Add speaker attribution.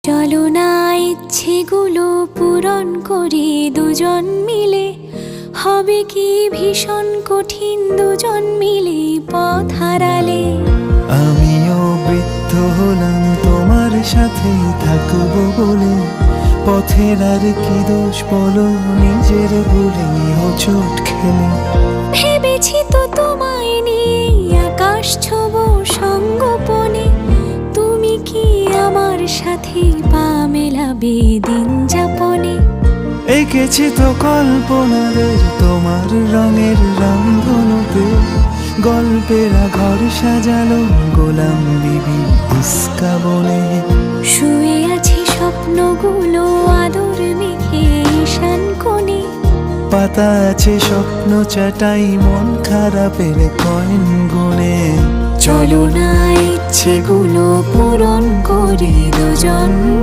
Speaker 1: চলো না ইচ্ছেগুলো পূরণ করি দুজন মিলে, হবে কি ভীষণ কঠিন দুজন মিলে পথ হারালে।
Speaker 2: আমিও বৃদ্ধ হলাম তোমার সাথে থাকবো বলে, পথের আর কি দোষ বলো নিজের ভুলে হোঁচট খেলে।
Speaker 1: ভেবেছি তো তোমায় নিয়ে আকাশ ছোবো সঙ্গোপনে, তুমি কি আমার সাথে পা মেলাবে দিন যাপনে।
Speaker 2: এঁকেছি তো কল্পনাদের তোমার রঙের রামধনুতে, গল্পেরা ঘর সাজালো গোলাম বিবি ইস্কা বনে।
Speaker 1: শুয়ে আছে স্বপ্নগুলো আদর মেখে ঈশান কোণে,
Speaker 2: পাতা আছে স্বপ্ন চাটাই মন খারাপের কয়েন গুনে।
Speaker 1: চলো না ইচ্ছেগুলো পূরণ করি দুজন